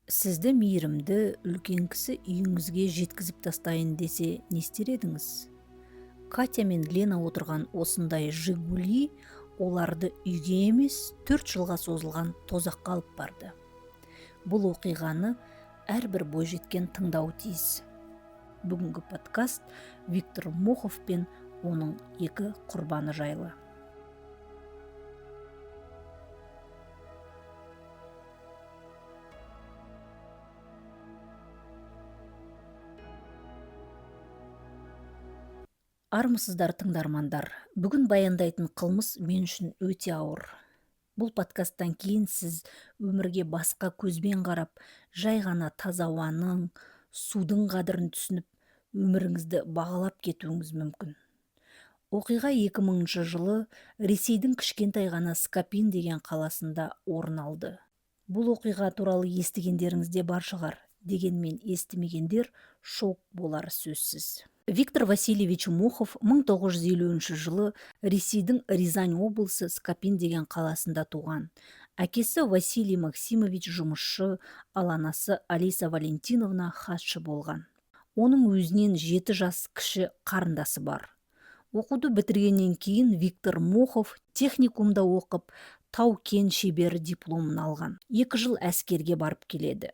Сізді мейірімді үлкен кісі үйіңізге жеткізіп тастайын десе не істер едіңіз? Катя мен Лена отырған осындай «Жигули» оларды үйге емес 4 жылға созылған тозаққа алып барды. Бұл оқиғаны әрбір бойжеткен тыңдауы тиіс. Бүгінгі подкаст Виктор Мохов пен оның 2 құрбаны жайлы. Армысыздар тыңдармандар. Бүгін баяндайтын қылмыс мен үшін өте ауыр. Бұл подкасттан кейін сіз өмірге басқа көзбен қарап, жай ғана таза ауаның, судың қадірін түсініп, өміріңізді бағалап кетуіңіз мүмкін. Оқиға 2000 жылы Ресейдің кішкентай ғана Скопин деген қаласында орын алды. Бұл оқиға туралы естігендеріңіз де бар шығар, дегенмен естімегендер шок болары сөзсіз. Виктор Васильевич Мохов 1950 жылы Ресейдің Рязань облысы Скопин деген қаласында туған. Әкесі Василий Максимович жұмысшы, ал анасы Алиса Валентиновна хатшы болған. Оның өзінен 7 жас кіші қарындасы бар. Оқуды бітіргеннен кейін Виктор Мохов техникумда оқып, тау-кен шебері дипломын алған. 2 жыл әскерге барып келеді.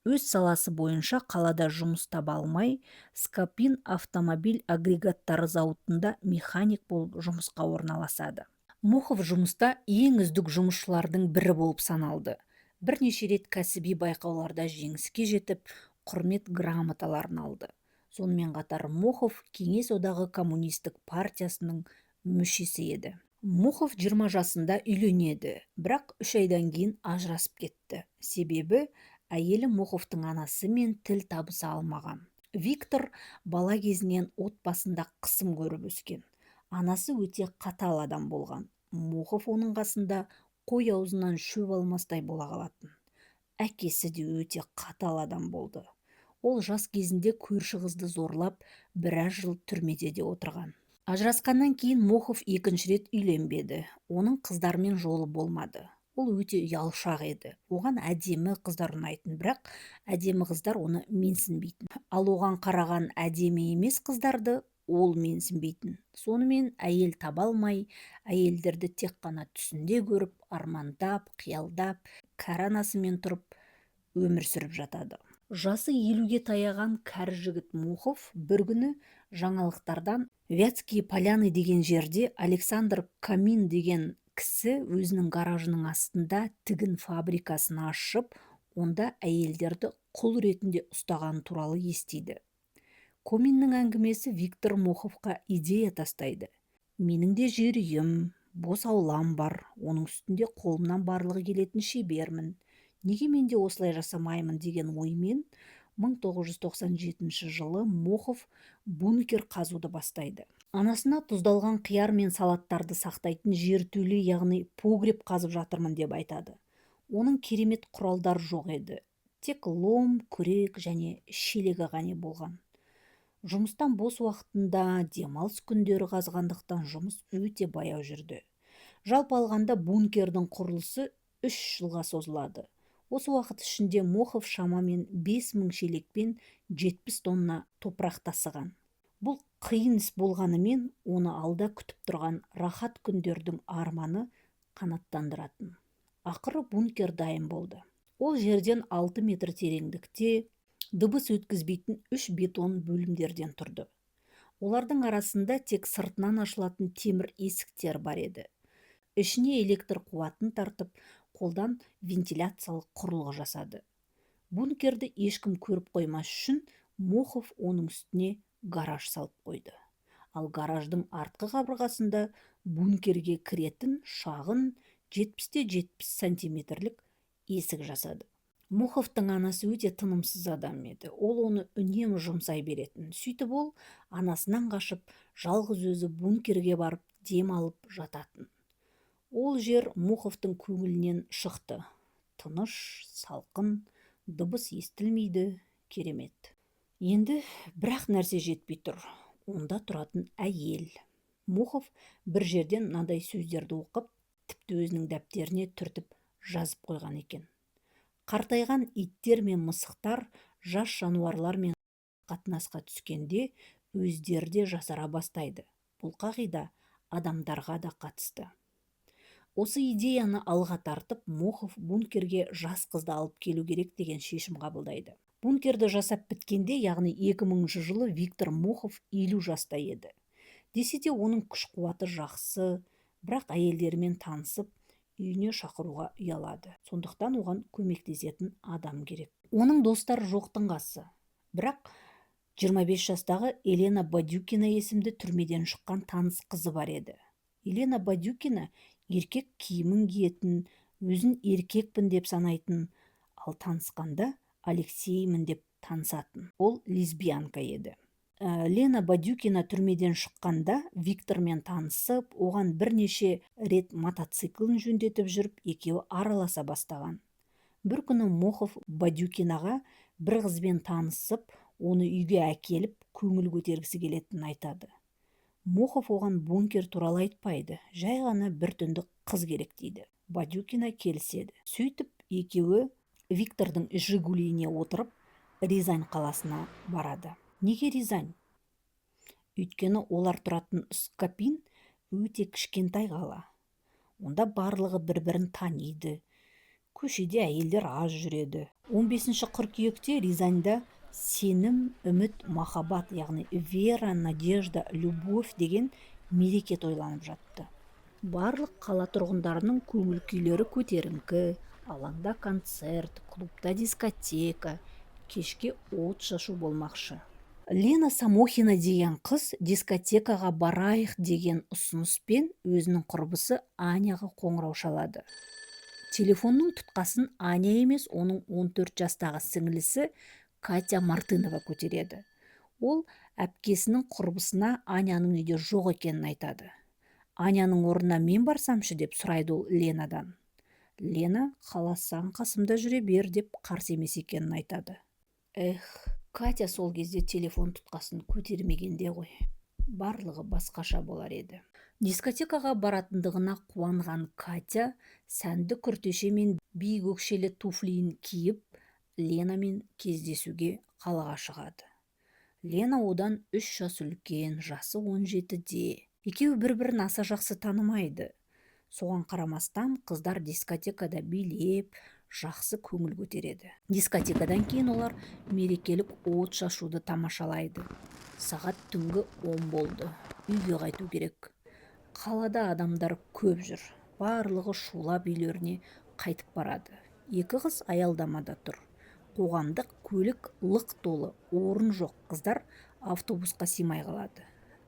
Өз саласы бойынша қалада жұмыс таба алмай, Скопин автомобиль агрегаттары зауытында механик болып жұмысқа орналасады. Мохов жұмыста ең үздік жұмысшылардың бірі болып саналды. Бірнеше рет кәсіби байқауларда жеңіске жетіп, құрмет грамоталарын алды. Сонымен қатар Мохов Кеңес одағы коммунистік партиясының мүшесі еді. Мохов 20 жасында үйленеді, бірақ 3 айдан кейін ажырасып кетті. Себебі әйелі Моховтың анасы мен тіл табыса алмаған. Виктор бала кезінен отбасында қысым көріп өскен. Анасы өте қатал адам болған. Мохов оның қасында қой аузынан шөп алмастай бола қалатын. Әкесі де өте қатал адам болды. Ол жас кезінде көрші қызды зорлап, біраз жыл түрмеде де отырған. Ажырасқаннан кейін Мохов 2-ші рет үйленбеді. Оның қыздармен жолы болмады. Ол өте ұялшақ еді. Оған әдемі қыздар ұнайтын, бірақ әдемі қыздар оны менсінбейтін. Ал оған қараған әдемі емес қыздарды ол менсінбейтін. Сонымен әйел таба алмай, әйелдерді тек қана түсінде көріп, армандап, қиялдап, кәрі анасымен тұрып өмір сүріп жатады. Жасы 50-ге таяған кәрі жігіт Мохов бір күні жаңалықтардан Вятские поляны деген жерде Александр Камин деген кісі өзінің гаражының астында тігін фабрикасын ашып, онда әйелдерді құл ретінде ұстаған туралы естиді. Коминнің әңгімесі Виктор Моховқа идея тастайды. Менің де жер үйім, бос аулам бар, оның үстінде қолымнан барлығы келетін шебермін. Неге мен де осылай жасамаймын деген оймен 1997 жылы Мохов бункер қазуды бастайды. Анасына тұздалған қияр мен салаттарды сақтайтын жертөле, яғни погреб қазып жатырмын деп айтады. Оның керемет құралдар жоқ еді. Тек лом, күрек және шелегі ғана болған. Жұмыстан бос уақытында демалыс күндері қазғандықтан жұмыс өте баяу жүрді. Жалпы алғанда бункердің құрылысы 3 жылға созылады. Осы уақыт ішінде Мохов шамамен 5000 шелекпен 70 тонна топырақ тасыған. Бұл қиын іс болғанымен, оны алда күтіп тұрған рахат күндердің арманы қанаттандыратын. Ақыры бункер дайын болды. Ол жерден 6 метр тереңдікте, дыбыс өткізбейтін 3 бетон бөлімдерден тұрды. Олардың арасында тек сыртынан ашылатын темір есіктер бар еді. Ішіне электр қуатын тартып, қолдан вентиляциялық құрылғы жасады. Бункерді ешкім көріп қоймас үшін Мохов оның үстіне гараж салып қойды. Ал гараждың артқы қабырғасында бункерге кіретін шағын 70-70 сантиметрлік есік жасады. Моховтың анасы өте тынымсыз адам еді. Ол оны үнемі жұмсай беретін. Сөйтіп ол анасынан қашып, жалғыз өзі бункерге барып дем алып жататын. Ол жер Моховтың көңілінен шықты. Тыныш, салқын, дыбыс естілмейді, керемет. Енді бірақ нәрсе жетпей тұр. Онда тұратын әйел. Мохов бір жерден мынадай сөздерді оқып, тіпті өзінің дәптеріне түртіп жазып қойған екен. Қартайған иттер мен мысықтар жас жануарлармен қатынасқа түскенде өздері де жасара бастайды. Бұл қағида адамдарға да қатысты. Осы идеяны алға тартып, Мохов бункерге жас қызды алып келу керек деген шешім қабылдайды. Бункерді жасап біткенде, яғни 2000 жылы Виктор Мохов 50 жаста еді. Десе де оның күш-қуаты жақсы, бірақ әйелдерімен танысып, үйіне шақыруға ұялады. Сондықтан оған көмектесетін адам керек. Оның достары жоқтың қасы. Бірақ 25 жастағы Елена Бадюкина есімді түрмеден шыққан таныс қызы бар еді. Елена Бадюкина еркек киімін киетін, өзін еркекпін деп санайтын, ал танысқанда Алексеймін деп танысатын. Ол лесбиянка еді. Лена Бадюкина түрмеден шыққанда Виктормен танысып, оған бірнеше рет мотоциклін жөндетіп жүріп, екеуі араласа бастаған. Бір күні Мохов Бадюкинаға бір қызбен танысып, оны үйге әкеліп, көңіл көтергісі келетінін айтады. Мохов оған бункер туралы айтпайды, жай ғана бір түндік қыз керек дейді. Бадюкина келіседі. Сөйтіп, екеуі Виктордың Жигулиіне отырып, Рязань қаласына барады. Неге Рязань? Өйткені олар тұратын Скопин өте кішкентай қала. Онда барлығы бір-бірін таниды. Көшеде әйелдер аз жүреді. 15 қыркүйекте Рязаньда сенім, үміт, махаббат, яғни вера, надежда, любовь деген мереке тойланып жатты. Барлық қала тұрғындарының көңіл күйлері көтеріңкі, алаңда концерт, клубта дискотека, кешке от шашу болмақшы. Лена Самохина деген қыз дискотекаға барайық деген ұсыныспен өзінің құрбысы Аняға қоңырау шалады. Телефонның тұтқасын Аня емес, оның 14 жастағы сіңлісі Катя Мартынова көтереді. Ол әпкесінің құрбысына Аняның үйде жоқ екенін айтады. Аняның орнына мен барсамшы деп сұрайды ол Ленадан. Лена қаласаң қасымда жүре бер деп қарсы емес екенін айтады. Катя сол кезде телефон тұтқасын көтермегенде ғой. Барлығы басқаша болар еді. Дискотекаға баратындығына қуанған Катя сәнді күртеше мен биік өкшелі туфлиін киіп, Ленамен кездесуге қалаға шығады. Лена одан 3 жас үлкен, жасы 17-де. Екеуі бір-бірін аса жақсы танымайды. Соған қарамастан қыздар дискотекада билеп, жақсы көңіл көтереді. Дискотекадан кейін олар мерекелік от шашуды тамашалайды. Сағат түнгі 10 болды. Үйге қайту керек. Қалада адамдар көп жүр. Барлығы шулап үйлеріне қайтып барады. Екі қыз аялдамада тұр. Қоғамдық көлік лық толы, орын жоқ. Қыздар автобусқа симай қалады.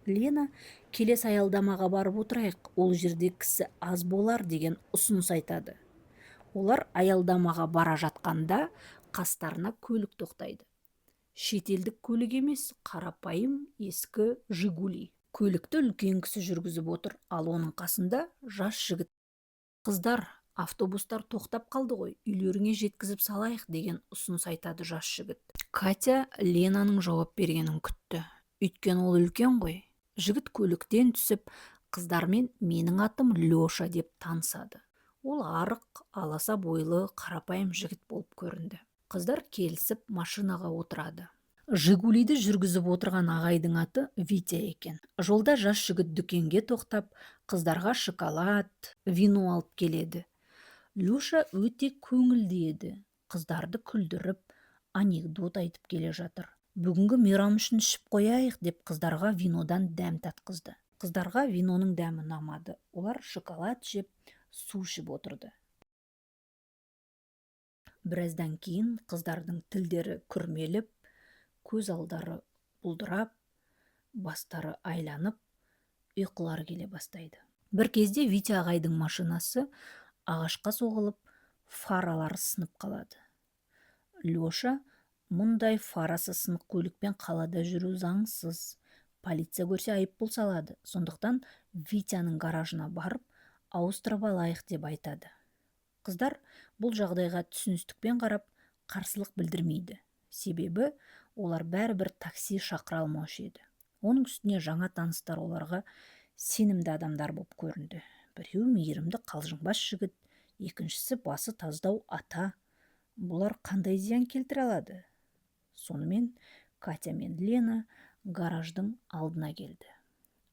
Лена келесі аялдамаға барып отырайық, ол жерде кісі аз болар деген ұсыныс айтады. Олар аялдамаға бара жатқанда қастарына көлік тоқтайды. Шетелдік көлік емес, қарапайым ескі Жигули. Көлікті үлкен кісі жүргізіп отыр, ал оның қасында жас жігіт. Қыздар, автобустар тоқтап қалды ғой, үйлеріңе жеткізіп салайық деген ұсыныс айтады жас жігіт. Катя Ленаның жауап бергенін күтті. Өйткені ол үлкен ғой. Жігіт көліктен түсіп, қыздармен менің атым Леша деп танысады. Ол арық, аласа бойлы, қарапайым жігіт болып көрінді. Қыздар келісіп машинаға отырады. Жигулиді жүргізіп отырған ағайдың аты Витя екен. Жолда жас жігіт дүкенге тоқтап, қыздарға шоколад, вино алып келеді. Леша өте көңілді еді. Қыздарды күлдіріп, анекдот айтып келе жатыр. Бүгінгі мейрам үшін ішіп қояйық деп қыздарға винодан дәм татқызды. Қыздарға виноның дәмі ұнамады. Олар шоколад жеп, су ішіп отырды. Біраздан кейін қыздардың тілдері күрмеліп, көз алдары бұлдырап, бастары айланып, ұйқылары келе бастайды. Бір кезде Витя ағайдың машинасы ағашқа соғылып, фаралары сынып қалады. Леша, мұндай фарасы сынық көлікпен қалада жүру заңсыз. Полиция көрсе айыппұл салады. Сондықтан Витяның гаражына барып, ауыстырып алайық деп айтады. Қыздар бұл жағдайға түсіністікпен қарап, қарсылық білдірмейді. Себебі олар бәрібір такси шақыра алмаушы еді. Оның үстіне жаңа таныстар оларға сенімді адамдар болып көрінді. Біреу мейірімді қалжыңбас жігіт, екіншісі басы таздау ата. Бұлар қандай зиян келтіре алады? Сонымен Катя мен Лена гараждың алдына келді.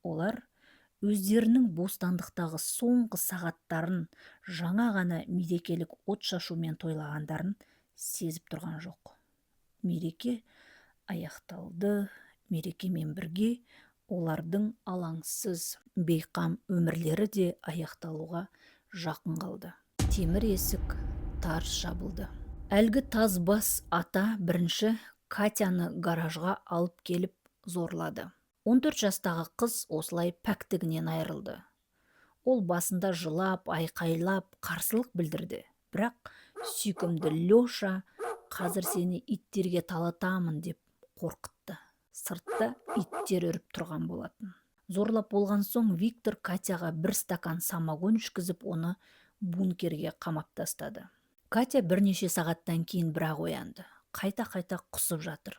Олар өздерінің бостандықтағы соңғы сағаттарын жаңа ғана мерекелік отшашумен тойлағандарын сезіп тұрған жоқ. Мереке аяқталды. Мерекемен бірге олардың алаңсыз, бейқам өмірлері де аяқталуға жақын қалды. Темір есік тарс жабылды. Әлгі тазбас ата бірінші Катяны гаражға алып келіп зорлады. 14 жастағы қыз осылай пәктігінен айырылды. Ол басында жылап, айқайлап, қарсылық білдірді. Бірақ сүйкімді Леша қазір сені иттерге талатамын деп қорқытты. Сыртта иттер үріп тұрған болатын. Зорлап болған соң Виктор Катяға бір стакан самогон ішкізіп, оны бункерге қамап тастады. Катя бірнеше сағаттан кейін бірақ оянды. Қайта-қайта құсып жатыр.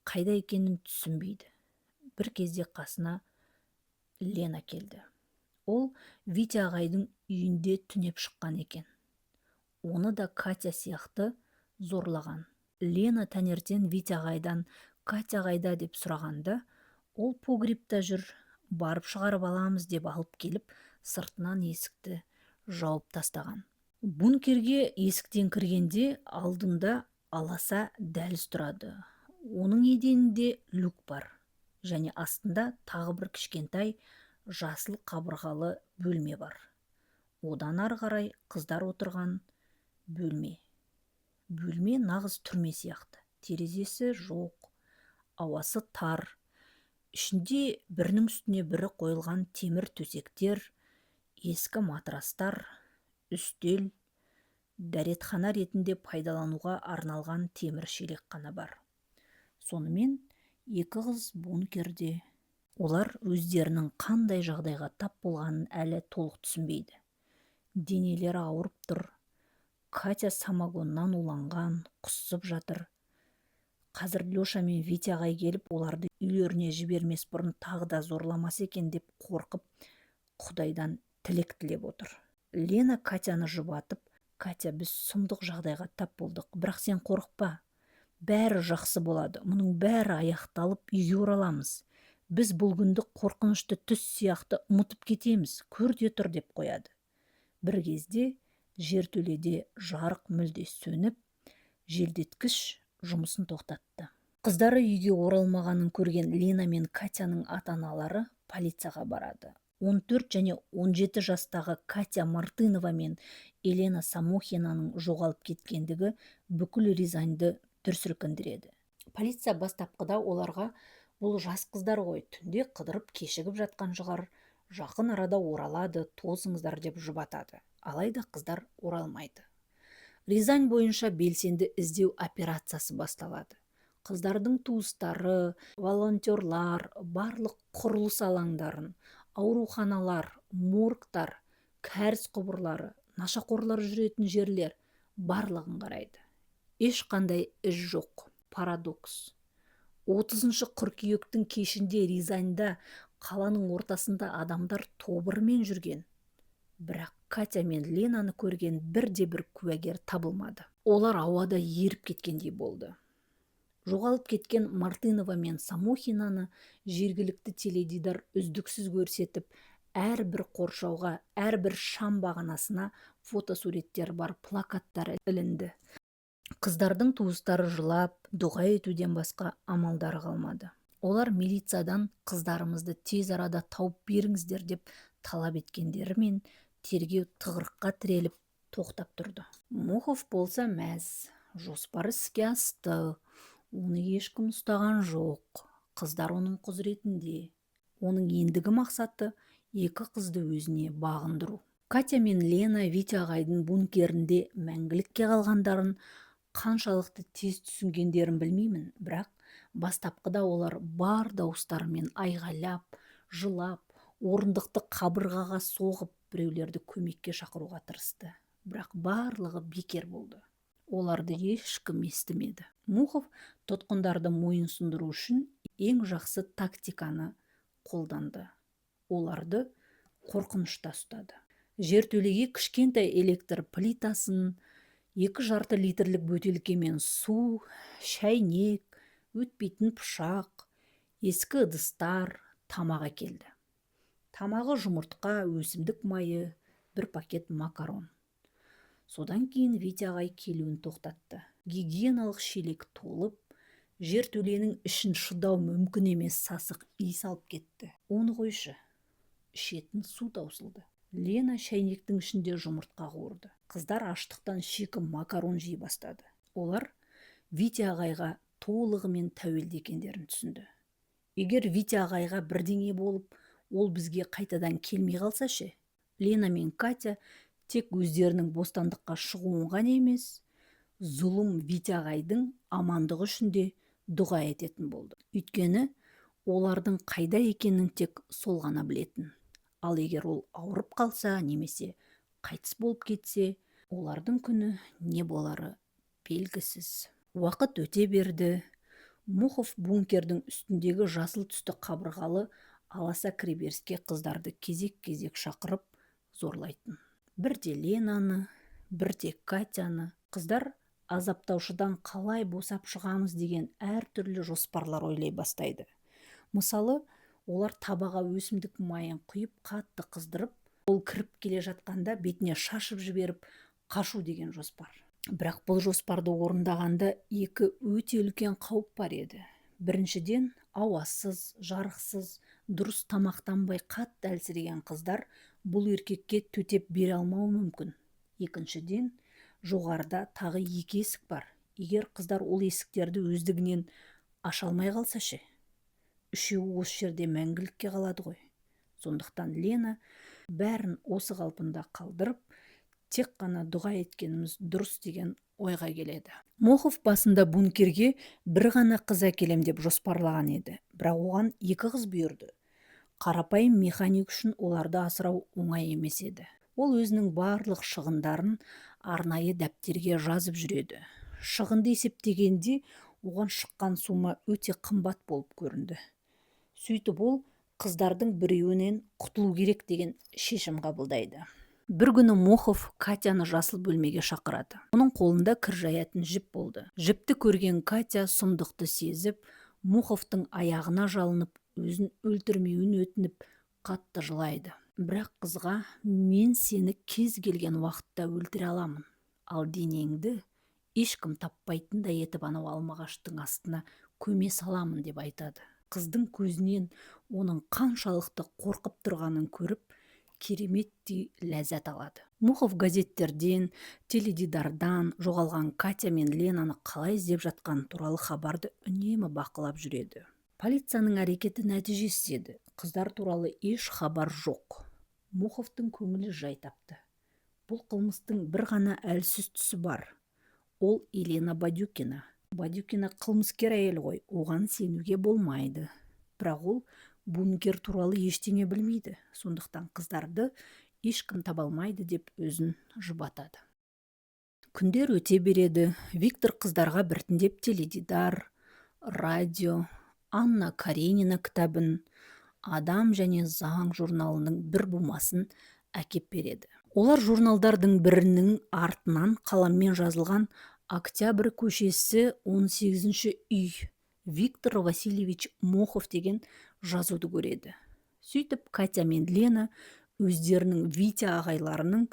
Қайда екенін түсінбейді. Бір кезде қасына Лена келді. Ол Витя ағайдың үйінде түнеп шыққан екен. Оны да Катя сияқты зорлаған. Лена таңертең Витя ағайдан Катя қайда деп сұрағанда, ол погребта жүр, барып шығарып аламыз деп алып келіп, сыртынан есікті жауып тастаған. Бункерге есіктен кіргенде алдында аласа дәліз тұрады. Оның еденінде люк бар. Және астында тағы бір кішкентай жасыл қабырғалы бөлме бар. Одан ары қарай қыздар отырған бөлме. Бөлме нағыз түрме сияқты. Терезесі жоқ, ауасы тар. Ішінде бірінің үстіне бірі қойылған темір төсектер, ескі матрастар, үстел, дәретхана ретінде пайдалануға арналған темір шелек қана бар. Сонымен екі қыз бункерде. Олар өздерінің қандай жағдайға тап болғанын әлі толық түсінбейді. Денелері ауырып тұр. Катя самогоннан уланған, құсып жатыр. Қазір Леша мен Витя ағай келіп, оларды үйлеріне жібермес бұрын тағы да зорламас екен деп қорқып, Құдайдан тілек тілеп отыр. Лена Катяны жұбатып, Катя, біз сұмдық жағдайға тап болдық, бірақ сен қорықпа. Бәрі жақсы болады, мұның бәрі аяқталып үйге ораламыз. Біз бұл күнді қорқынышты түс сияқты ұмытып кетеміз, көрде тұр деп қояды. Бір кезде жертөледе жарық мүлде сөніп, желдеткіш жұмысын тоқтатты. Қыздары үйге оралмағанын көрген Лена мен Катяның ата-аналары полицияға барады. 14 және 17 жастағы Катя Мартынова мен Елена Самохинаның жоғалып кеткендігі бүкіл Рязаньды дүрсілкіндіреді. Полиция бастапқыда оларға бұл жас қыздар ғой, түнде қыдырып кешігіп жатқан шығар, жақын арада оралады, тосыңыздар деп жұбатады. Алайда қыздар оралмайды. Рязань бойынша белсенді іздеу операциясы басталады. Қыздардың туыстары, волонтерлар, барлық құрылыс алаңдарын, ауруханалар, моргтар, кәріз құбырлары, нашақорлар жүретін жерлер барлығын қарайды. Ешқандай із жоқ. Парадокс. 30 қыркүйектің кешінде Рязаньда қаланың ортасында адамдар тобырмен жүрген. Бірақ Катя мен Ленаны көрген бірде-бір куәгер табылмады. Олар ауада еріп кеткендей болды. Жоғалып кеткен Мартынова мен Самохинаны жергілікті теледидар үздіксіз көрсетіп, әрбір қоршауға, әрбір шам бағанасына фотосуреттер бар плакаттар ілінді. Қыздардың туыстары жылап, дұға етуден басқа амалдары қалмады. Олар милициядан қыздарымызды тез арада тауып беріңіздер деп талап еткендерімен тергеу тығырыққа тіреліп тоқтап тұрды. Мохов болса мәз, жоспары іске асты, оны ешкім ұстаған жоқ, қыздар оның құзыретінде. Оның ендігі мақсаты екі қызды өзіне бағындыру. Катя мен Лена Витя ағайдың бункерінде мәңгілікке қалғандарын қаншалықты тез түсінгендерін білмеймін, бірақ бастапқыда олар бар дауыстарымен айғайлап, жылап, орындықты қабырғаға соғып, біреулерді көмекке шақыруға тырысты. Бірақ барлығы бекер болды. Оларды ешкім естімеді. Мохов тұтқындарды мойынсұндыру үшін ең жақсы тактиканы қолданды. Оларды қорқынышта ұстады. Жертөлеге кішкентай электр плитасын, 2 жарты литрлік бөтелкемен су, шәйнек, өтпейтін пышақ, ескі ыдыстар, тамақ әкелді. Тамағы жұмыртқа, өсімдік майы, 1 пакет макарон. Содан кейін Витя ағай келуін тоқтатты. Гигиеналық шелек толып, жертөленің ішін шыдау мүмкін емес сасық иіс алып кетті. Оны қойшы. Ішетін су таусылды. Лена шәйнектің ішінде жұмыртқа қуырды. Қыздар аштықтан шикі макарон жей бастады. Олар Витя ағайға толығымен тәуелді екендерін түсінді. Егер Витя ағайға бірдеңе болып, ол бізге қайтадан келмей қалса ше? Лена мен Катя тек өздерінің бостандыққа шығуын ғана емес, зұлым Витя ағайдың амандығы үшін де дұға ететін болды. Өйткені олардың қайда екенін тек сол ғана білетін. Ал егер ол ауырып қалса, немесе қайтыс болып кетсе, олардың күні не болары белгісіз. Уақыт өте берді. Мохов бункердің үстіндегі жасыл түсті қабырғалы аласа кіреберіске қыздарды кезек-кезек шақырып зорлайтын. Бірде Ленаны, бірде Катяны. Қыздар азаптаушыдан қалай босап шығамыз деген әртүрлі жоспарлар ойлай бастайды. Мысалы, олар табаға өсімдік майын құйып қатты қыздырып, ол кіріп келе жатқанда бетіне шашып жіберіп қашу деген жоспар. Бірақ бұл жоспарды орындағанда 2 өте үлкен қауіп бар еді. Біріншіден, ауасыз, жарықсыз, дұрыс тамақтанбай қатты әлсіреген қыздар бұл еркекке төтеп бере алмауы мүмкін. Екіншіден, жоғарыда тағы 2 есік бар. Егер қыздар ол есіктерді өздігінен аша алмай қалса ше? Үшеуі осы жерде мәңгілікке қалады ғой. Сондықтан Лена бәрін осы қалпында қалдырып, тек қана дұға еткеніміз дұрыс деген ойға келеді. Мохов басында бункерге бір ғана қыз әкелем деп жоспарлаған еді, бірақ оған 2 қыз бұйырды. Қарапайым механик үшін оларды асырау оңай емес еді. Ол өзінің барлық шығындарын арнайы дәптерге жазып жүреді. Шығынды есептегенде оған шыққан сума өте қымбат болып көрінді. Сөйтіп ол қыздардың біреуінен құтылу керек деген шешім қабылдайды. Бір күні Мохов Катяны жасыл бөлмеге шақырады. Оның қолында кір жаятын жіп болды. Жіпті көрген Катя сұмдықты сезіп, Моховтың аяғына жалынып, өзін өлтірмеуін өтініп, қатты жылайды. Бірақ қызға мен сені кез келген уақытта өлтіре аламын. Ал денеңді ешкім таппайтындай етіп анау алмағаштың астына көме саламын деп айтады. Қыздың көзінен оның қаншалықты қорқып тұрғанын көріп, кереметтей ләззат алады. Мохов газеттерден, теледидардан жоғалған Катя мен Ленаны қалай іздеп жатқан туралы хабарды үнемі бақылап жүреді. Полицияның әрекеті нәтижесіз еді. Қыздар туралы еш хабар жоқ. Моховтың көңілі жай тапты. Бұл қылмыстың бір ғана әлсіз тұсы бар. Ол Елена Бадюкина. Бадюкина қылмыскер әйел ғой, оған сенуге болмайды. Бірақ ол бункер туралы ештеңе білмейді. Сондықтан қыздарды ешкім таба алмайды деп өзін жұбатады. Күндер өте береді. Виктор қыздарға біртіндеп теледидар, радио, Анна Каренина кітабын, Адам және заң журналының бір бумасын әкеп береді. Олар журналдардың бірінің артынан қаламмен жазылған Октябрь көшесі 18-ші үй, Виктор Васильевич Мохов деген жазуды көреді. Сөйтіп Катя мен Лена өздерінің Витя ағайларының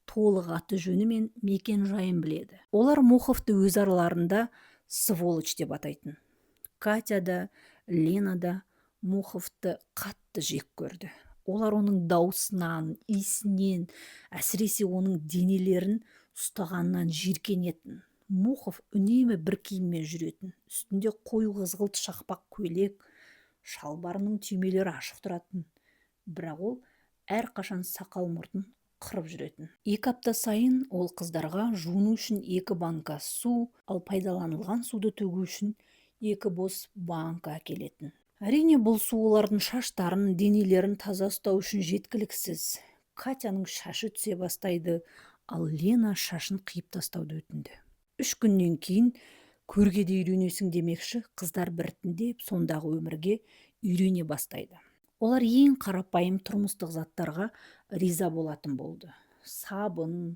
толық аты жөні мен мекен жайын біледі. Олар Моховты өз араларында сволочь деп атайтын. Катя да, Лена да Моховты қатты жек көрді. Олар оның даусынан, иісінен, әсіресе оның денелерін ұстағаннан жиіркенетін. Мохов үнемі бір киіммен жүретін. Үстінде қою қызғылт шақпақ көйлек, шалбарының түймелері ашық тұратын. Бірақ ол әрқашан сақал мұртын қырып жүретін. 2 апта сайын ол қыздарға жуыну үшін 2 банка су, ал пайдаланылған суды төгу үшін 2 бос банка әкелетін. Әрине, бұл су олардың шаштарын, денелерін таза ұстау үшін жеткіліксіз. Катяның шашы түсе бастайды, ал Лена шашын қиып тастауды өтінді. 3 күннен кейін көрге де үйренесің демекші, қыздар біртіндеп сондағы өмірге үйрене бастайды. Олар ең қарапайым тұрмыстық заттарға риза болатын болды. Сабын,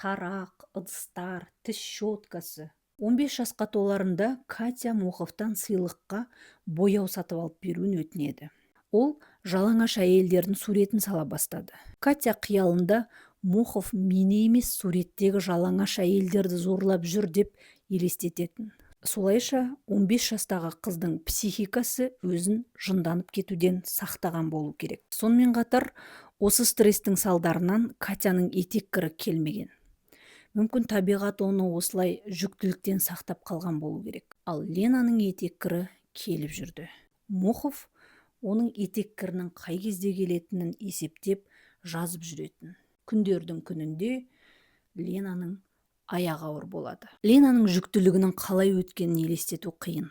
тарақ, ыдыстар, тіс щеткасы. 15 жасқа толарында Катя Моховтан сыйлыққа бояу сатып алып беруін өтінеді. Ол жалаңаш әйелдердің суретін сала бастады. Катя қиялында Мохов мені емес суреттегі жалаңаш әйелдерді зорлап жүр деп елестететін. Солайша 15 жастағы қыздың психикасы өзін жынданып кетуден сақтаған болу керек. Сонымен қатар, осы стресстің салдарынан Катяның етек-кірі келмеген. Мүмкін табиғат оны осылай жүктіліктен сақтап қалған болу керек. Ал Ленаның етек-кірі келіп жүрді. Мохов оның етек-кірінің қай кезде келетінін есептеп жазып жүретін. Күндердің күнінде Ленаның аяғы ауыр болады. Ленаның жүктілігінің қалай өткенін елестету қиын.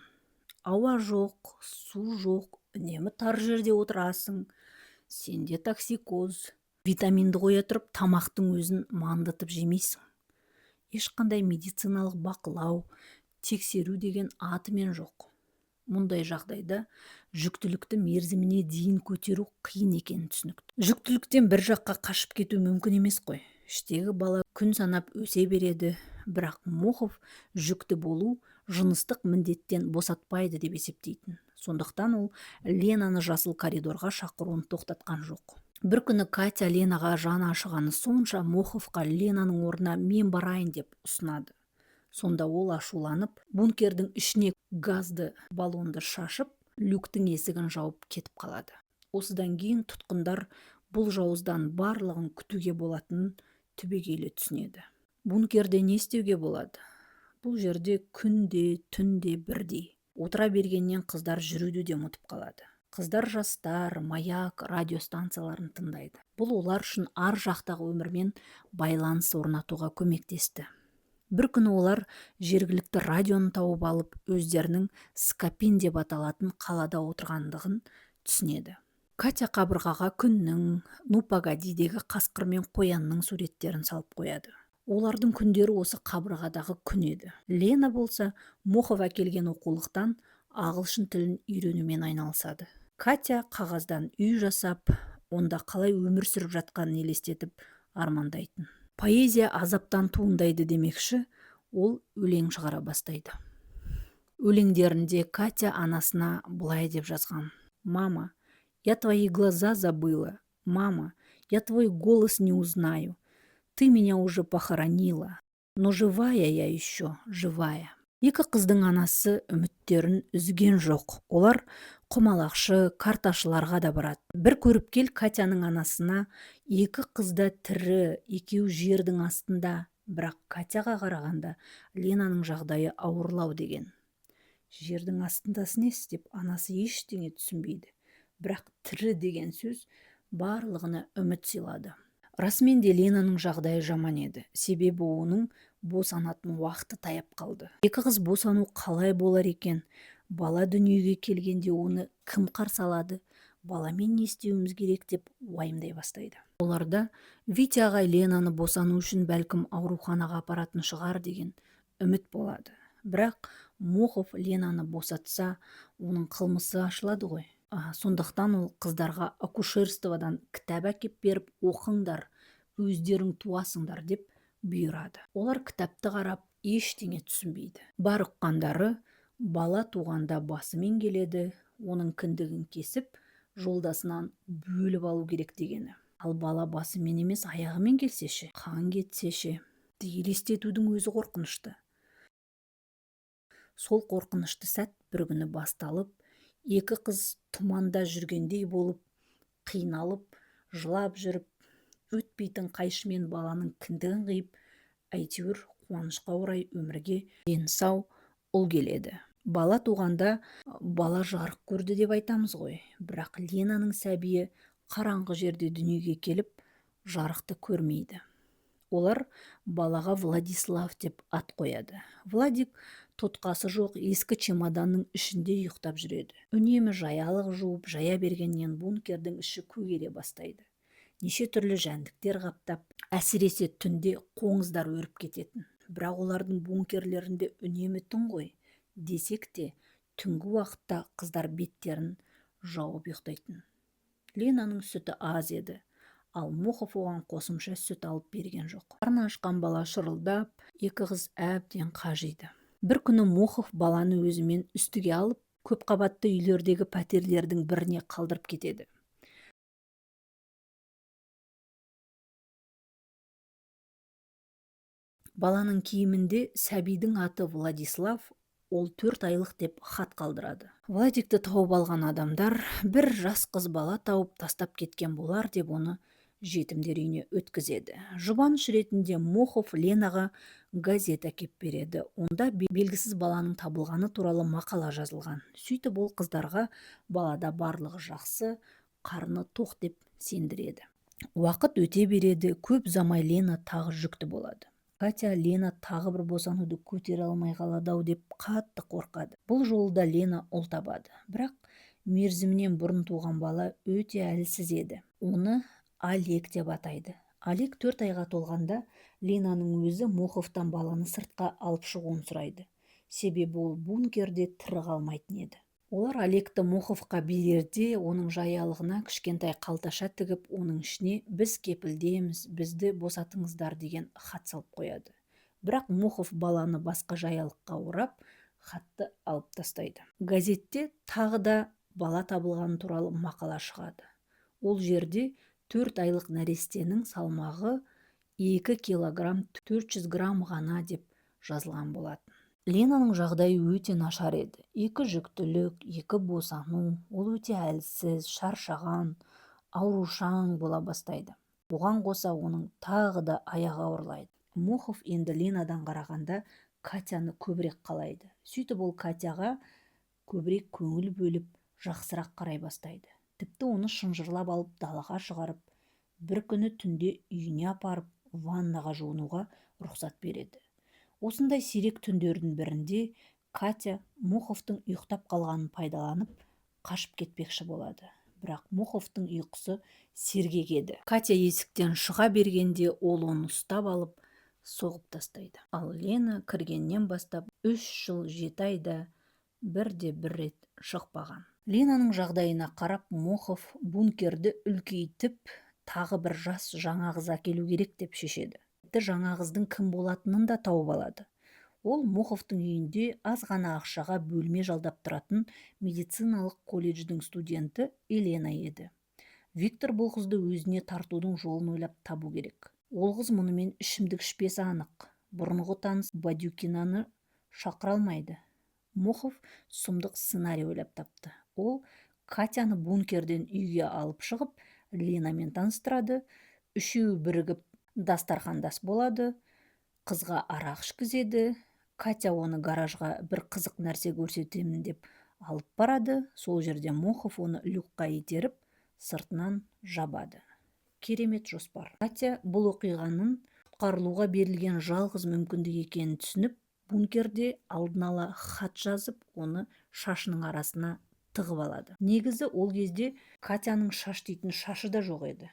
Ауа жоқ, су жоқ, үнемі тар жерде отырасың, сенде токсикоз. Витаминді қоя тұрып, тамақтың өзін мандытып жемейсің. Ешқандай медициналық бақылау, тексеру деген атымен жоқ. Мұндай жағдайда жүктілікті мерзіміне дейін көтеру қиын екені түсінікті. Жүктіліктен бір жаққа қашып кету мүмкін емес қой. Іштегі бала күн санап өсе береді, бірақ Мохов жүкті болу жыныстық міндеттен босатпайды деп есептейтін. Сондықтан ол Ленаны жасыл коридорға шақыруын тоқтатқан жоқ. Бір күні Катя Ленаға жаны ашығаны сонша, Моховқа Ленаның орнына мен барайын деп ұсынады. Сонда ол ашуланып, бункердің ішіне газды баллонды шашып, люктің есігін жауып кетіп қалады. Осыдан кейін тұтқындар бұл жауыздан барлығын күтуге болатынын түбегейлі түсінеді. Бункерде не істеуге болады? Бұл жерде күнде, түнде бірдей. Отыра бергеннен қыздар жүруді де ұмытып қалады. Қыздар жастар, маяк, радиостанцияларын тыңдайды. Бұл олар үшін ар жақтағы өмірмен байланыс орнатуға көмектесті. Бір күні олар жергілікті радионы тауып алып, өздерінің Скопин деп аталатын қалада отырғандығын түсінеді. Катя қабырғаға күннің, ну погодидегі қасқыр мен қоянның суреттерін салып қояды. Олардың күндері осы қабырғадағы күн еді. Лена болса, Мохов әкелген оқулықтан ағылшын тілін үйренумен айналысады. Катя қағаздан үй жасап, онда қалай өмір сүріп жатқанын елестетіп армандайтын. Поэзия азаптан туындайды демекші, ол өлең шығара бастайды. Өлеңдерінде Катя анасына былай деп жазған: «Мама, я твои глаза забыла. Мама, я твой голос не узнаю. Ты меня уже похоронила. Но живая я еще, живая». Екі қыздың анасы үміттерін үзген жоқ. Олар құмалақшы, карташыларға да барады. Бір көріп кел, Катяның анасына: «Екі қызда тірі, екеу жердің астында». Бірақ Катяға қарағанда Ленаның жағдайы ауырлау деген. Жердің астындасы несі деп анасы ештеңе түсінбейді. Бірақ тірі деген сөз барлығына үміт сыйлады. Расымен де Ленаның жағдайы жаман еді. Себебі оның босанатын уақыты таяп қалды. Екі қыз босану қалай болар екен? Бала дүниеге келгенде оны кім қарсы алады? Баламен не істеуіміз керек деп уайымдай бастайды. Оларда Витя ағай Ленаны босану үшін бәлкім ауруханаға апаратын шығар деген үміт болады. Бірақ Мохов Ленаны босатса, оның қылмысы ашылады ғой. Сондықтан ол қыздарға акушерстводан кітап әкеп беріп, оқыңдар, өздерің туасыңдар деп бұйырады. Олар кітапты қарап, ештеңе түсінбейді. Бар ұққандары, бала туғанда басымен келеді, оның кіндігін кесіп, жолдасынан бөліп алу керек дегені. Ал бала басымен емес, аяғымен келсеші, қан кетсеші, елестетудің өзі қорқынышты. Сол қорқынышты сәт бір күні басталып, екі қыз тұманда жүргендей болып, қиналып, жылап жүріп, өтпейтін қайшымен баланың кіндігін қиып, әйтеуір қуанышқа орай өмірге дені сау ұл келеді. Бала туғанда бала жарық көрді деп айтамыз ғой, бірақ Ленаның сәбиі қараңғы жерде дүниеге келіп, жарықты көрмейді. Олар балаға Владислав деп ат қояды. Владик тұтқасы жоқ ескі чемоданның ішінде ұйықтап жүреді. Үнемі жаялық жуып, жая бергеннен бункердің іші көгере бастайды. Неше түрлі жәндіктер қаптап, әсіресе түнде қоңыздар өріп кететін. Бірақ олардың бункерлерінде үнемі түн ғой. Десек те, түнгі уақытта қыздар беттерін жауып ұйықтайтын. Ленаның сүті аз еді. ал Мохов оған қосымша сүт алып берген жоқ. Қарны ашқан бала шырылдап, екі қыз әбден қажиды. Бір күні Мохов баланы өзімен үстіге алып, көп қабатты үйлердегі пәтерлердің біріне қалдырып кетеді. Баланың киімінде сәбидің аты Владислав, ол 4 айлық деп хат қалдырады. Владикті тауып алған адамдар бір жас қыз бала тауып тастап кеткен болар деп оны жетімдер үйіне өткізеді. Жұбаныш ретінде Мохов Ленаға газет әкеп береді. Онда белгісіз баланың табылғаны туралы мақала жазылған. Сөйтіп ол қыздарға балада барлығы жақсы, қарны тоқ деп сендіреді. Уақыт өте береді, көп ұзамай Лена тағы жүкті болады. Катя Лена тағы бір босануды көтере алмай қалады-ау деп қатты қорқады. Бұл жолы да Лена ұл табады. Бірақ мерзімінен бұрын туған бала өте әлсіз еді. Оны Олег деп атайды. Олег 4 айға толғанда Ленаның өзі Моховтан баланы сыртқа алып шығуын сұрайды. Себебі ол бункерде тірі қалмайтын еді. Олар Олегті Моховқа берерде оның жаялығына кішкентай қалташа тігіп, оның ішіне біз кепілдеміз, бізді босатыңыздар деген хат салып қояды. Бірақ Мохов баланы басқа жаялыққа орап, хатты алып тастайды. Газетте тағы да бала табылғаны туралы мақала шығады. Ол жерде 4 айлық нәрестенің салмағы 2 килограмм 400 грамм ғана деп жазылған болатын. Ленаның жағдайы өте нашар еді. 2 жүктілік, 2 босану, ол өте әлсіз, шаршаған, аурушаң бола бастайды. Оған қоса оның тағы да аяғы ауырлайды. Мохов енді Ленадан қарағанда Катяны көбірек қалайды. Сөйтіп ол Катяға көбірек көңіл бөліп, жақсырақ қарай бастайды. Тіпті оны шынжырлап алып далаға шығарып, бір күні түнде үйіне апарып, ваннаға жуынуға рұқсат береді. Осындай сирек түндердің бірінде Катя Моховтың ұйықтап қалғанын пайдаланып, қашып кетпекші болады. Бірақ Моховтың ұйқысы сергек еді. Катя есіктен шыға бергенде ол оны ұстап алып, соғып тастайды. Ал Лена кіргеннен бастап 3 жыл 7 айда бір рет шықпаған. Ленаның жағдайына қарап, Мохов бункерді үлкейтіп, тағы бір жас жаңа қыз әкелу керек деп шешеді. Жаңа қыздың кім болатынын да тауып алады. Ол Моховтың үйінде аз ғана ақшаға бөлме жалдап тұратын медициналық колледждің студенті Елена еді. Виктор бұл қызды өзіне тартудың жолын ойлап табу керек. Ол қыз мұнымен ішімдік ішпесі анық. Бұрынғы таныс Бадюкинаны шақыра алмайды. Мохов сұмдық сценарий ойлап тапты. Ол Катяны бункерден үйге алып шығып, Ленамен таныстырады. Үшеуі бірігіп дастархандас болады, қызға арақ ішкізеді. Катя оны гаражға бір қызық нәрсе көрсетемін деп алып барады. Сол жерде Мохов оны люкқа итеріп, сыртынан жабады. Керемет жоспар. Катя бұл оқиғаның құтқарылуға берілген жалғыз мүмкіндік екенін түсініп, бункерде алдын ала хат жазып, оны шашының арасына тығып алады. Негізі ол кезде Катяның шаш дейтін шашы да жоқ еді.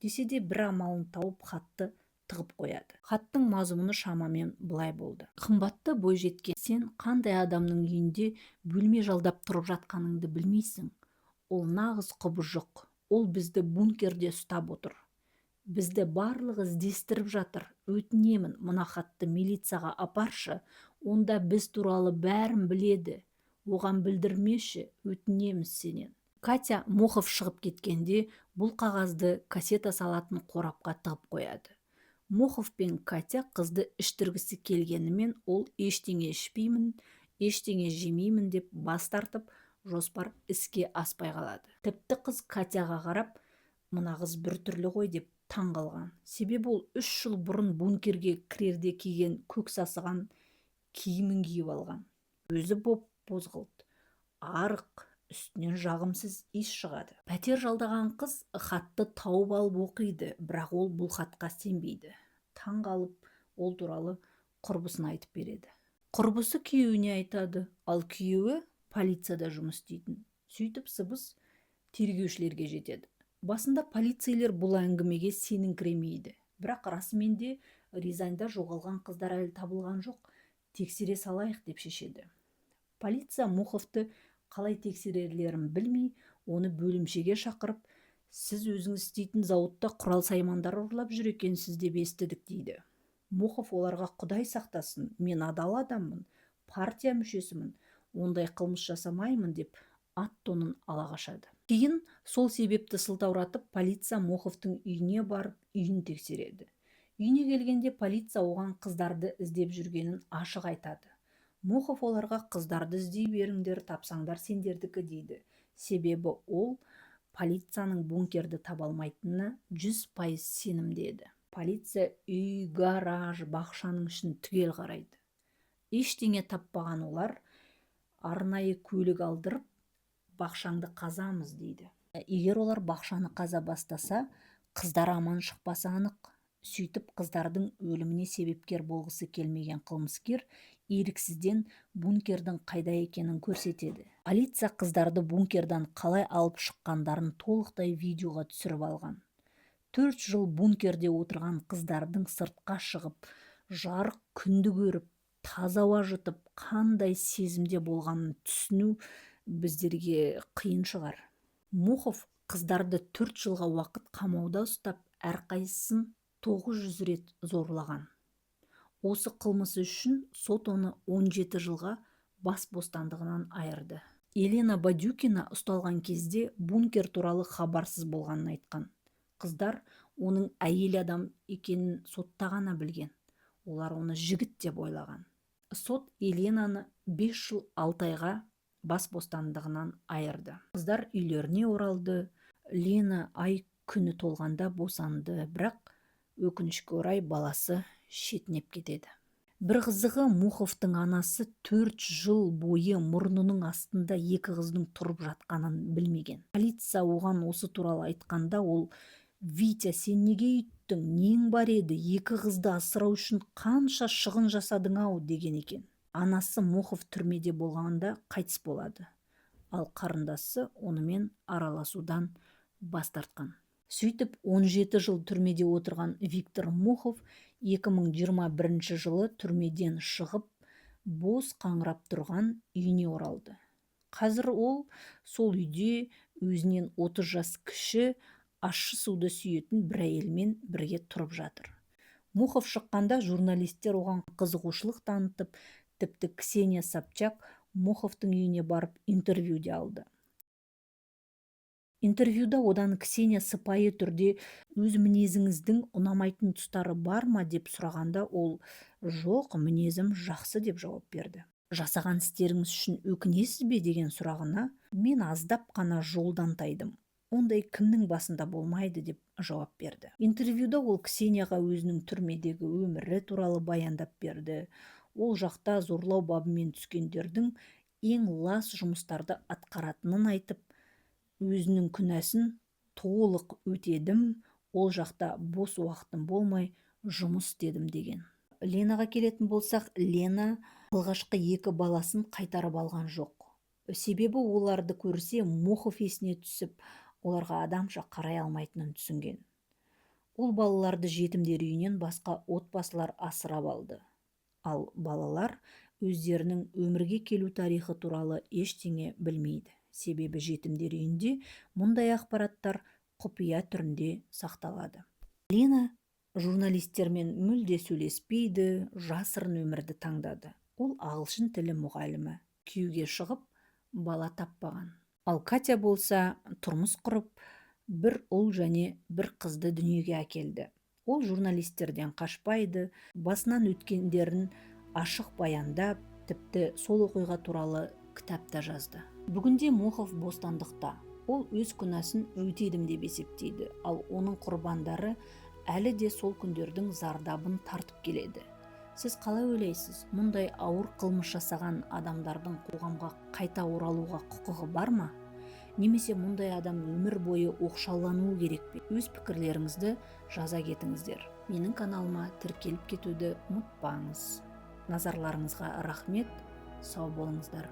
Десе де бір амалын тауып хатты тығып қояды. Хаттың мазмұны шамамен былай болды. Қымбатты бойжеткен, сен қандай адамның үйінде бөлме жалдап тұрып жатқаныңды білмейсің. Ол нағыз құбыжық. Ол бізді бункерде ұстап отыр. Бізді барлығы іздестіріп жатыр. Өтінемін, мына хатты милицияға апаршы. Онда біз туралы бәрін біледі. Оған білдірмеші, өтінеміз сенен. Катя Мохов шығып кеткенде бұл қағазды кассета салатын қорапқа тығып қояды. Мохов пен Катя қызды іштіргісі келгенімен ол ештеңе ішпеймін, ештеңе жемеймін деп бас тартып, жоспар іске аспай қалады. Тіпті қыз Катяға қарап, мына қыз біртүрлі ғой деп таң қалған. Себебі ол 3 жыл бұрын бункерге кірерде киген көк сасыған киімін киіп алған. Өзі боп бозғылт, арық, үстінен жағымсыз иіс шығады. Пәтер жалдаған қыз хатты тауып алып оқиды, бірақ ол бұл хатқа сенбейді. Таң қалып, ол туралы құрбысын айтып береді. Құрбысы күйеуіне айтады, ал күйеуі полицияда жұмыс істейтін. Сөйтіп сыбыс тергеушілерге жетеді. Басында полицейлер бұл әңгімеге сеніңкіремейді. Бірақ расымен де Рязаньда жоғалған қыздар әлі табылған жоқ, тексере салайық деп шешеді. Полиция Моховты қалай тексерерлерін білмей, оны бөлімшеге шақырып, Сіз өзіңіз істейтін зауытта құрал саймандар ұрлап жүр екенсіз деп естідік дейді. Мохов оларға құдай сақтасын, мен адал адаммын, партия мүшесімін, ондай қылмыс жасамаймын деп ат-тонын ала қашады. Кейін сол себепті сылтауратып полиция Моховтың үйіне барып үйін тексереді. Үйіне келгенде полиция оған қыздарды іздеп жүргенін ашық айтады. Мохов оларға қыздарды іздей беріңдер, тапсаңдар сендердікі дейді. Себебі ол полицияның бункерді таба алмайтынына 100% сенімдеді. Полиция үй, гараж, бақшаның ішін түгел қарайды. Ештеңе таппаған олар арнайы көлік алдырып бақшаңды қазамыз дейді. Егер олар бақшаны қаза бастаса, қыздар аман шықпасы анық. Сөйтіп қыздардың өліміне себепкер болғысы келмеген қылмыскер еріксізден бункердің қайда екенін көрсетеді. Полиция қыздарды бункердан қалай алып шыққандарын толықтай видеоға түсіріп алған. 4 жыл бункерде отырған қыздардың сыртқа шығып, жарық күнді көріп, таза ауа жұтып, қандай сезімде болғанын түсіну біздерге қиын шығар. Мохов қыздарды 4 жылға уақыт қамауда ұстап, әрқайсысын 900 рет зорлаған. Осы қылмысы үшін сот оны 17 жылға бас бостандығынан айырды. Елена Бадюкина ұсталған кезде бункер туралы хабарсыз болғанын айтқан. Қыздар оның әйел адам екенін сотта ғана білген. Олар оны жігіт деп ойлаған. Сот Еленаны 5 жыл 6 айға бас бостандығынан айырды. Қыздар үйлеріне оралды. Лена ай күні толғанда босанды, бірақ өкінішке орай баласы шетінеп кетеді. Бір қызығы, Моховтың анасы 4 жыл бойы мұрнының астында 2 қыздың тұрып жатқанын білмеген. Полиция оған осы туралы айтқанда, ол: «Витя, сен неге үйттің? Нең бар еді? 2 қызды асырау үшін қанша шығын жасадың-ау?» деген екен. Анасы Мохов түрмеде болғанда қайтыс болады, ал қарындасы онымен араласудан бас тартқан. Сөйтіп 17 жыл түрмеде отырған Виктор Мохов 2021 жылы түрмеден шығып, бос қаңырап тұрған үйіне оралды. Қазір ол сол үйде өзінен 30 жас кіші, ащы суды сүйетін бір әйелмен бірге тұрып жатыр. Мохов шыққанда журналистер оған қызығушылық танытып, тіпті Ксения Собчак Моховтың үйіне барып интервью де алды. Интервьюда одан Ксения сыпайы түрде өз мінезіңіздің ұнамайтын тұстары бар ма деп сұрағанда, ол: «Жоқ, мінезім жақсы» деп жауап берді. Жасаған істеріңіз үшін өкінесіз бе деген сұрағына: «Мен аздап қана жолдан тайдым. Ондай кімнің басында болмайды» деп жауап берді. Интервьюда ол Ксенияға өзінің түрмедегі өмірі туралы баяндап берді. Ол жақта зорлау бабымен түскендердің ең лас жұмыстарды атқаратынын айтып, өзінің күнәсін толық өтедім, ол жақта бос уақытым болмай жұмыс істедім деген. Ленаға келетін болсақ, Лена алғашқы 2 баласын қайтарып алған жоқ. Себебі оларды көрсе, Мохов есіне түсіп, оларға адамша қарай алмайтынын түсінген. Ол балаларды жетімдер үйінен басқа отбасылар асырап алды. Ал балалар өздерінің өмірге келу тарихы туралы ештеңе білмейді. Себебі жетімдер үйінде мұндай ақпараттар құпия түрінде сақталады. Лена журналистермен мүлде сөйлеспейді, жасырын өмірді таңдады. Ол ағылшын тілі мұғалімі, күйеуге шығып, бала таппаған. Ал Катя болса, тұрмыс құрып, бір ұл және бір қызды дүниеге әкелді. Ол журналистерден қашпайды, басынан өткендерін ашық баяндап, тіпті сол оқиға туралы кітап та жазды. Бүгінде Мохов бостандықта. Ол өз күнәсін өтедім деп есептейді, ал оның құрбандары әлі де сол күндердің зардабын тартып келеді. Сіз қалай ойлайсыз? Мұндай ауыр қылмыс жасаған адамдардың қоғамға қайта оралуға құқығы бар ма? Немесе мұндай адам өмір бойы оқшаулануы керек пе? Өз пікірлеріңізді жаза кетіңіздер. Менің каналыма тіркеліп кетуді ұмытпаңыз. Назарларыңызға рахмет, сау болыңыздар.